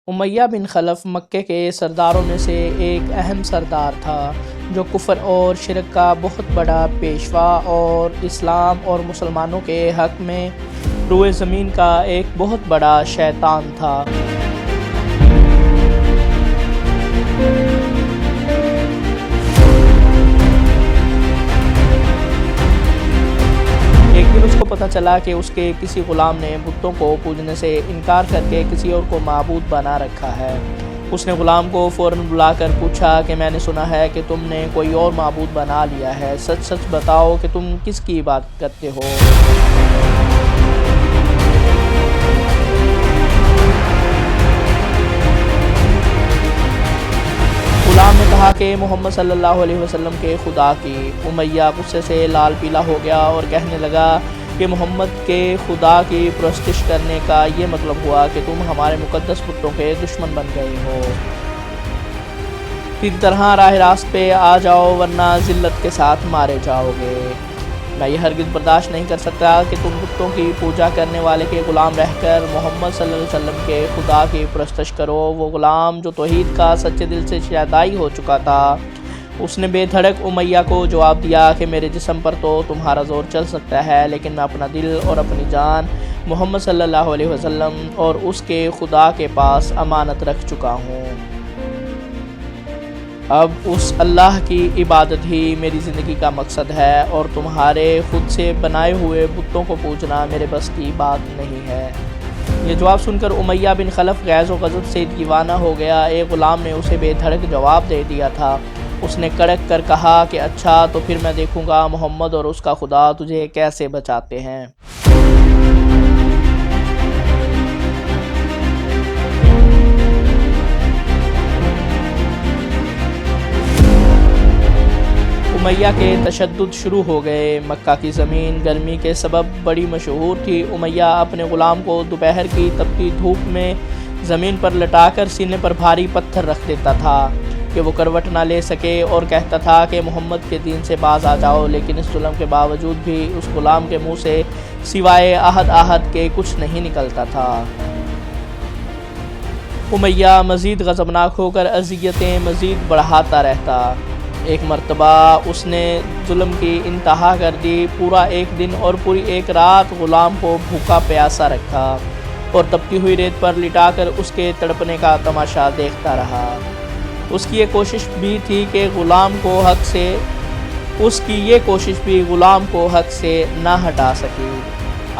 امیہ بن خلف مکے کے سرداروں میں سے ایک اہم سردار تھا جو کفر اور شرک کا بہت بڑا پیشوا اور اسلام اور مسلمانوں کے حق میں روئے زمین کا ایک بہت بڑا شیطان تھا۔ ایک دن اس کو پتہ چلا کہ اس کے کسی غلام نے بتوں کو پوجنے سے انکار کر کے کسی اور کو معبود بنا رکھا ہے۔ اس نے غلام کو فوراً بلا کر پوچھا کہ میں نے سنا ہے کہ تم نے کوئی اور معبود بنا لیا ہے، سچ سچ بتاؤ کہ تم کس کی عبادت کرتے ہو؟ غلام نے کہا کہ محمد صلی اللہ علیہ وسلم کے خدا کی۔ امیہ غصے سے لال پیلا ہو گیا اور کہنے لگا کہ محمد کے خدا کی پرستش کرنے کا یہ مطلب ہوا کہ تم ہمارے مقدس بتوں کے دشمن بن گئے ہو۔ پھر طرح راہ راست پہ آ جاؤ ورنہ ذلت کے ساتھ مارے جاؤ گے۔ میں یہ ہرگز برداشت نہیں کر سکتا کہ تم بتوں کی پوجا کرنے والے کے غلام رہ کر محمد صلی اللہ علیہ وسلم کے خدا کی پرستش کرو۔ وہ غلام جو توحید کا سچے دل سے شیدائی ہو چکا تھا، اس نے بے دھڑک امیہ کو جواب دیا کہ میرے جسم پر تو تمہارا زور چل سکتا ہے، لیکن میں اپنا دل اور اپنی جان محمد صلی اللہ علیہ وسلم اور اس کے خدا کے پاس امانت رکھ چکا ہوں۔ اب اس اللہ کی عبادت ہی میری زندگی کا مقصد ہے اور تمہارے خود سے بنائے ہوئے بتوں کو پوجنا میرے بس کی بات نہیں ہے۔ یہ جواب سن کر امیہ بن خلف غیظ و غضب سے دیوانہ ہو گیا۔ ایک غلام نے اسے بے دھڑک جواب دے دیا تھا۔ اس نے کڑک کر کہا کہ اچھا تو پھر میں دیکھوں گا محمد اور اس کا خدا تجھے کیسے بچاتے ہیں۔ امیہ کے تشدد شروع ہو گئے۔ مکہ کی زمین گرمی کے سبب بڑی مشہور تھی۔ امیہ اپنے غلام کو دوپہر کی تپتی دھوپ میں زمین پر لٹا کر سینے پر بھاری پتھر رکھ دیتا تھا کہ وہ کروٹ نہ لے سکے اور کہتا تھا کہ محمد کے دین سے باز آ جاؤ، لیکن اس ظلم کے باوجود بھی اس غلام کے منہ سے سوائے آہد آہد کے کچھ نہیں نکلتا تھا۔ امیہ مزید غضبناک ہو کر اذیتیں مزید بڑھاتا رہتا۔ ایک مرتبہ اس نے ظلم کی انتہا کر دی۔ پورا ایک دن اور پوری ایک رات غلام کو بھوکا پیاسا رکھا اور تپتی ہوئی ریت پر لٹا کر اس کے تڑپنے کا تماشا دیکھتا رہا۔ اس کی یہ کوشش بھی غلام کو حق سے نہ ہٹا سکی۔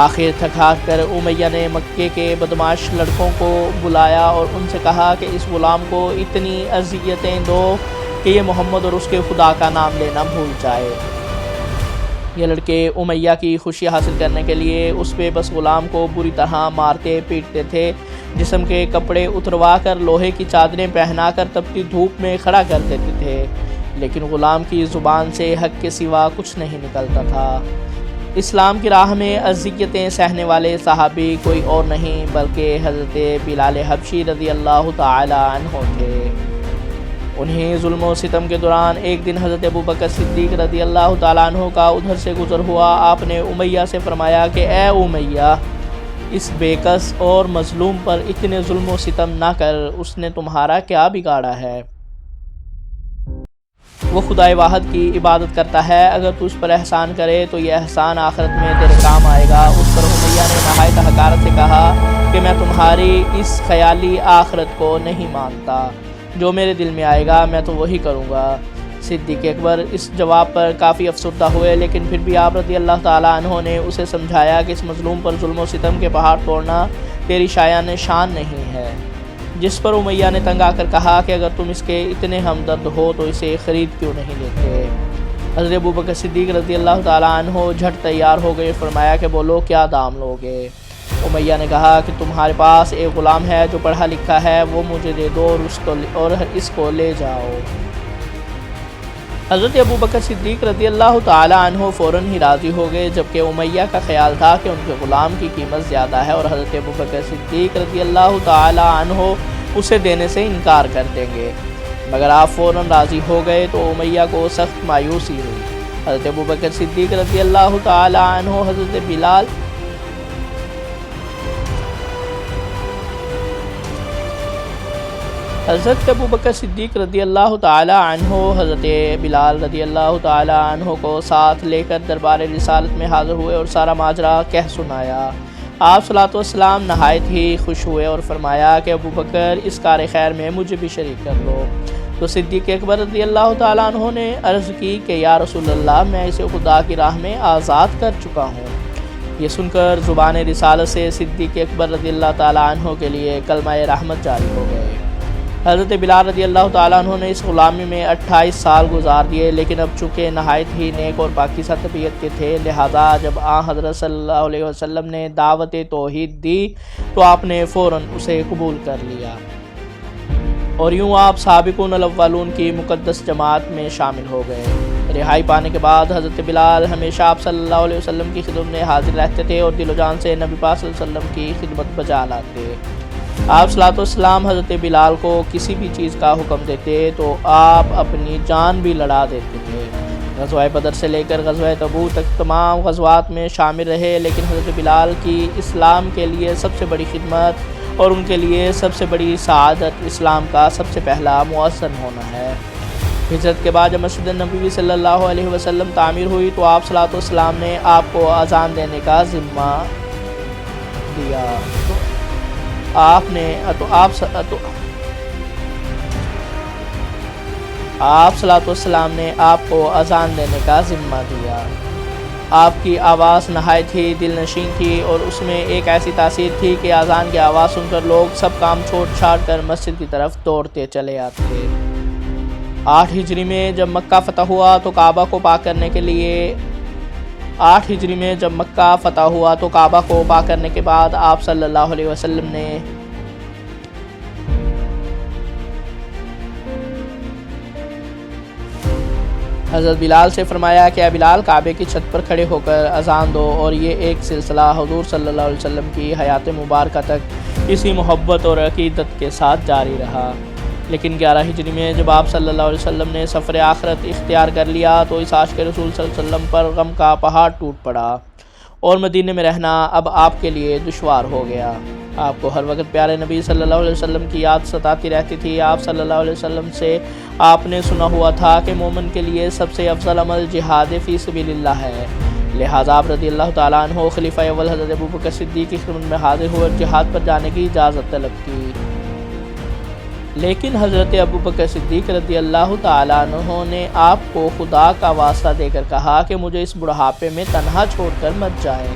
آخر تھک ہار کر امیہ نے مکے کے بدمعاش لڑکوں کو بلایا اور ان سے کہا کہ اس غلام کو اتنی اذیتیں دو کہ یہ محمد اور اس کے خدا کا نام لینا بھول جائے۔ یہ لڑکے امیہ کی خوشی حاصل کرنے کے لیے اس بے بس غلام کو بری طرح مارتے پیٹتے تھے، جسم کے کپڑے اتروا کر لوہے کی چادریں پہنا کر تپتی دھوپ میں کھڑا کر دیتے تھے، لیکن غلام کی زبان سے حق کے سوا کچھ نہیں نکلتا تھا۔ اسلام کی راہ میں اذیتیں سہنے والے صحابی کوئی اور نہیں بلکہ حضرت بلال حبشی رضی اللہ تعالی عنہ تھے۔ انہیں ظلم و ستم کے دوران ایک دن حضرت ابوبکر صدیق رضی اللہ تعالیٰ عنہ کا ادھر سے گزر ہوا۔ آپ نے امیہ سے فرمایا کہ اے امیہ، اس بے کس اور مظلوم پر اتنے ظلم و ستم نہ کر، اس نے تمہارا کیا بگاڑا ہے؟ وہ خدائے واحد کی عبادت کرتا ہے، اگر تو اس پر احسان کرے تو یہ احسان آخرت میں تیرے کام آئے گا۔ اس پر امیہ نے نہایت حقارت سے کہا کہ میں تمہاری اس خیالی آخرت کو نہیں مانتا، جو میرے دل میں آئے گا میں تو وہی کروں گا۔ صدیق اکبر اس جواب پر کافی افسردہ ہوئے، لیکن پھر بھی آپ رضی اللہ تعالیٰ عنہ نے اسے سمجھایا کہ اس مظلوم پر ظلم و ستم کے پہاڑ توڑنا تیری شایان شان نہیں ہے۔ جس پر امیہ نے تنگ آ کر کہا کہ اگر تم اس کے اتنے ہمدرد ہو تو اسے خرید کیوں نہیں لیتے؟ حضرت ابوبکر صدیق رضی اللہ تعالیٰ عنہ جھٹ تیار ہو گئے۔ فرمایا کہ بولو کیا دام لوگے؟ امیہ نے کہا کہ تمہارے پاس ایک غلام ہے جو پڑھا لکھا ہے، وہ مجھے دے دو اور اس کو لے جاؤ۔ حضرت ابوبکر صدیق رضی اللہ تعالی عنہ فوراً ہی راضی ہو گئے، جبکہ امیہ کا خیال تھا کہ ان کے غلام کی قیمت زیادہ ہے اور حضرت ابوبکر صدیق رضی اللہ تعالی عنہ اسے دینے سے انکار کر دیں گے، مگر آپ فوراً راضی ہو گئے تو امیہ کو سخت مایوسی ہوئی۔ حضرت ابوبکر صدیق رضی اللہ تعالی عنہ حضرت بلال حضرت ابو بکر صدیق رضی اللہ تعالی عنہ حضرت بلال رضی اللہ تعالی عنہ کو ساتھ لے کر دربار رسالت میں حاضر ہوئے اور سارا ماجرا کہہ سنایا۔ آپ صلی اللہ علیہ وسلم نہایت ہی خوش ہوئے اور فرمایا کہ ابو بکر اس کار خیر میں مجھے بھی شریک کر لو۔ تو صدیق اکبر رضی اللہ تعالیٰ عنہ نے عرض کی کہ یا رسول اللہ، میں اسے خدا کی راہ میں آزاد کر چکا ہوں۔ یہ سن کر زبان رسالت سے صدیق اکبر رضی اللہ تعالیٰ عنہ کے لیے کلمہ رحمت جاری ہو گئے۔ حضرت بلال رضی اللہ تعالیٰ عنہ نے اس غلامی میں 28 سال گزار دیے، لیکن اب چونکہ نہایت ہی نیک اور پاکیزہ طبیعت کے تھے، لہذا جب حضرت صلی اللہ علیہ وسلم نے دعوت توحید دی تو آپ نے فوراً اسے قبول کر لیا، اور یوں آپ سابقون الاولون کی مقدس جماعت میں شامل ہو گئے۔ رہائی پانے کے بعد حضرت بلال ہمیشہ آپ صلی اللہ علیہ وسلم کی خدمت میں حاضر رہتے تھے اور دل و جان سے نبی پاک صلی اللہ علیہ وسلم کی خدمت بجا لاتے۔ آپ صلی اللہ علیہ وسلم حضرت بلال کو کسی بھی چیز کا حکم دیتے تو آپ اپنی جان بھی لڑا دیتے تھے۔ غزوہ بدر سے لے کر غزوہ تبوک تک تمام غزوات میں شامل رہے، لیکن حضرت بلال کی اسلام کے لیے سب سے بڑی خدمت اور ان کے لیے سب سے بڑی سعادت اسلام کا سب سے پہلا مؤذن ہونا ہے۔ ہجرت کے بعد جب مسجد نبوی صلی اللہ علیہ وسلم تعمیر ہوئی تو آپ صلی اللہ علیہ وسلم نے آپ کو اذان دینے کا ذمہ دیا۔ آپ صلی اللہ علیہ وسلم نے آپ کو اذان دینے کا ذمہ دیا۔ آپ کی آواز نہایت ہی دل نشین تھی اور اس میں ایک ایسی تاثیر تھی کہ اذان کی آواز سن کر لوگ سب کام چھوڑ چھاڑ کر مسجد کی طرف دوڑتے چلے آتے۔ 8 ہجری میں جب مکہ فتح ہوا تو کعبہ کو پاک کرنے کے بعد آپ صلی اللہ علیہ وسلم نے حضرت بلال سے فرمایا کہ اے بلال، کعبے کی چھت پر کھڑے ہو کر اذان دو، اور یہ ایک سلسلہ حضور صلی اللہ علیہ وسلم کی حیات مبارکہ تک اسی محبت اور عقیدت کے ساتھ جاری رہا۔ لیکن 11 ہجری میں جب آپ صلی اللہ علیہ وسلم نے سفر آخرت اختیار کر لیا تو اس عاشق رسول صلی اللہ علیہ وسلم پر غم کا پہاڑ ٹوٹ پڑا اور مدینے میں رہنا اب آپ کے لیے دشوار ہو گیا۔ آپ کو ہر وقت پیارے نبی صلی اللہ علیہ وسلم کی یاد ستاتی رہتی تھی۔ آپ صلی اللہ علیہ وسلم سے آپ نے سنا ہوا تھا کہ مومن کے لیے سب سے افضل عمل جہاد فی سبیل اللہ ہے، لہٰذا آپ رضی اللہ تعالیٰ عنہ خلیفہ اول حضرت ابو بکر صدیق کی خدمت میں حاضر ہوئے اور جہاد پر جانے کی اجازت طلب کی۔ لیکن حضرت ابو بکر صدیق رضی اللہ تعالیٰ عنہ نے آپ کو خدا کا واسطہ دے کر کہا کہ مجھے اس بڑھاپے میں تنہا چھوڑ کر مت جائیں۔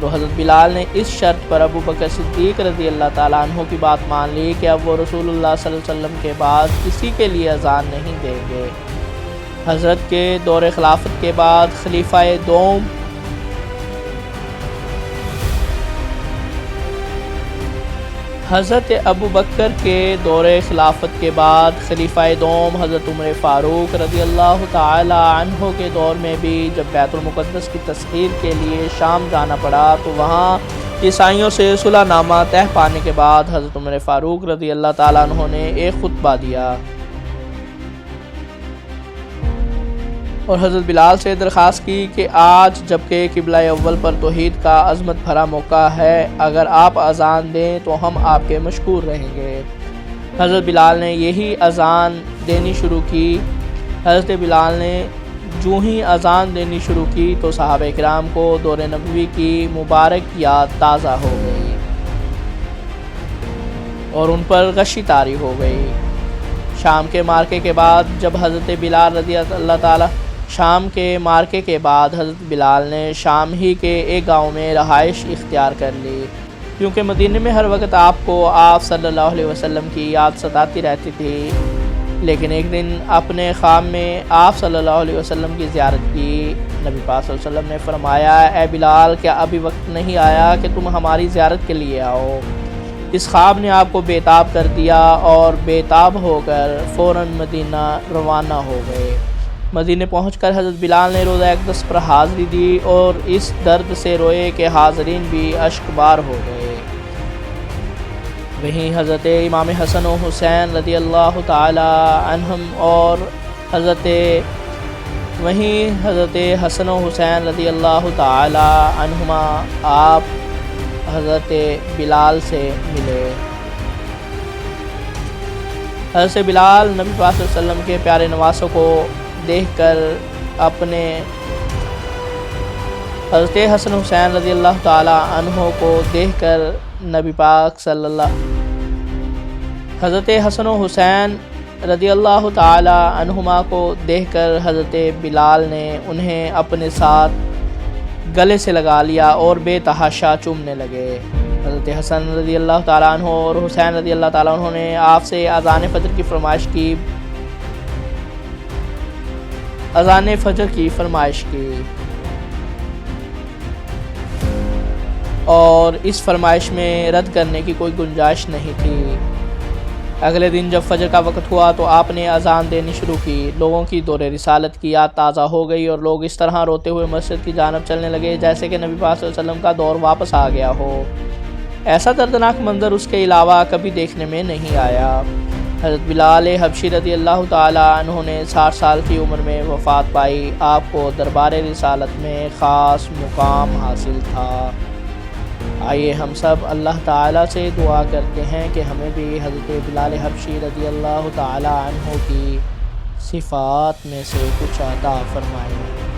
تو حضرت بلال نے اس شرط پر ابو بکر صدیق رضی اللہ تعالیٰ عنہ کی بات مان لی کہ اب وہ رسول اللہ صلی اللہ علیہ وسلم کے بعد کسی کے لیے اذان نہیں دیں گے۔ حضرت کے دور خلافت کے بعد خلیفہ دوم حضرت ابو بکر کے دور خلافت کے بعد خلیفہ دوم حضرت عمر فاروق رضی اللہ تعالی عنہ کے دور میں بھی جب بیت المقدس کی تسخیر کے لیے شام جانا پڑا تو وہاں عیسائیوں سے صلح نامہ طے پانے کے بعد حضرت عمر فاروق رضی اللہ تعالیٰ عنہ نے ایک خطبہ دیا اور حضرت بلال سے درخواست کی کہ آج جبکہ قبلہ اول پر توحید کا عظمت بھرا موقع ہے، اگر آپ اذان دیں تو ہم آپ کے مشکور رہیں گے۔ حضرت بلال نے یہی اذان دینی شروع کی۔ حضرت بلال نے جو ہی اذان دینی شروع کی تو صحابہ کرام کو دور نبوی کی مبارک یاد تازہ ہو گئی اور ان پر غشی طاری ہو گئی۔ شام کے مارکے کے بعد حضرت بلال نے شام ہی کے ایک گاؤں میں رہائش اختیار کر لی، کیونکہ مدینے میں ہر وقت آپ کو آپ صلی اللہ علیہ وسلم کی یاد ستاتی رہتی تھی۔ لیکن ایک دن اپنے خواب میں آپ صلی اللہ علیہ وسلم کی زیارت کی۔ نبی پاک صلی اللہ علیہ وسلم نے فرمایا، اے بلال، کیا ابھی وقت نہیں آیا کہ تم ہماری زیارت کے لیے آؤ؟ اس خواب نے آپ کو بے تاب کر دیا اور بے تاب ہو کر فوراً مدینہ روانہ ہو گئے۔ مدینے پہنچ کر حضرت بلال نے روزہ اقدس پر حاضری دی اور اس درد سے روئے کہ حاضرین بھی اشک بار ہو گئے۔ وہیں حضرت امام حسن و حسین رضی اللہ تعالی عنہم اور حضرت حسن و حسین رضی اللہ تعالی عنہما آپ حضرت بلال سے ملے۔ حضرت بلال نبی پاک صلی اللہ علیہ وسلم کے پیارے نواسوں کو دیکھ کر اپنے حضرت حسن حسین رضی اللہ تعالی عنہ کو دیکھ کر نبی پاک حضرت حسن و حسین رضی اللہ تعالی عنہما کو دیکھ کر حضرت بلال نے انہیں اپنے ساتھ گلے سے لگا لیا اور بے تحاشا چومنے لگے۔ حضرت حسن رضی اللہ تعالیٰ عنہ اور حسین رضی اللہ تعالیٰ عنہ نے آپ سے اذان فجر کی فرمائش کی اور اس فرمائش میں رد کرنے کی کوئی گنجائش نہیں تھی۔ اگلے دن جب فجر کا وقت ہوا تو آپ نے اذان دینی شروع کی۔ لوگوں کی دور رسالت کی یاد تازہ ہو گئی اور لوگ اس طرح روتے ہوئے مسجد کی جانب چلنے لگے جیسے کہ نبی پاک صلی اللہ علیہ وسلم کا دور واپس آ گیا ہو۔ ایسا دردناک منظر اس کے علاوہ کبھی دیکھنے میں نہیں آیا۔ حضرت بلال حبشی رضی اللہ تعالیٰ عنہ نے 60 سال کی عمر میں وفات پائی۔ آپ کو دربار رسالت میں خاص مقام حاصل تھا۔ آئیے ہم سب اللہ تعالیٰ سے دعا کرتے ہیں کہ ہمیں بھی حضرت بلال حبشی رضی اللہ تعالیٰ عنہ کی صفات میں سے کچھ عطا فرمائے۔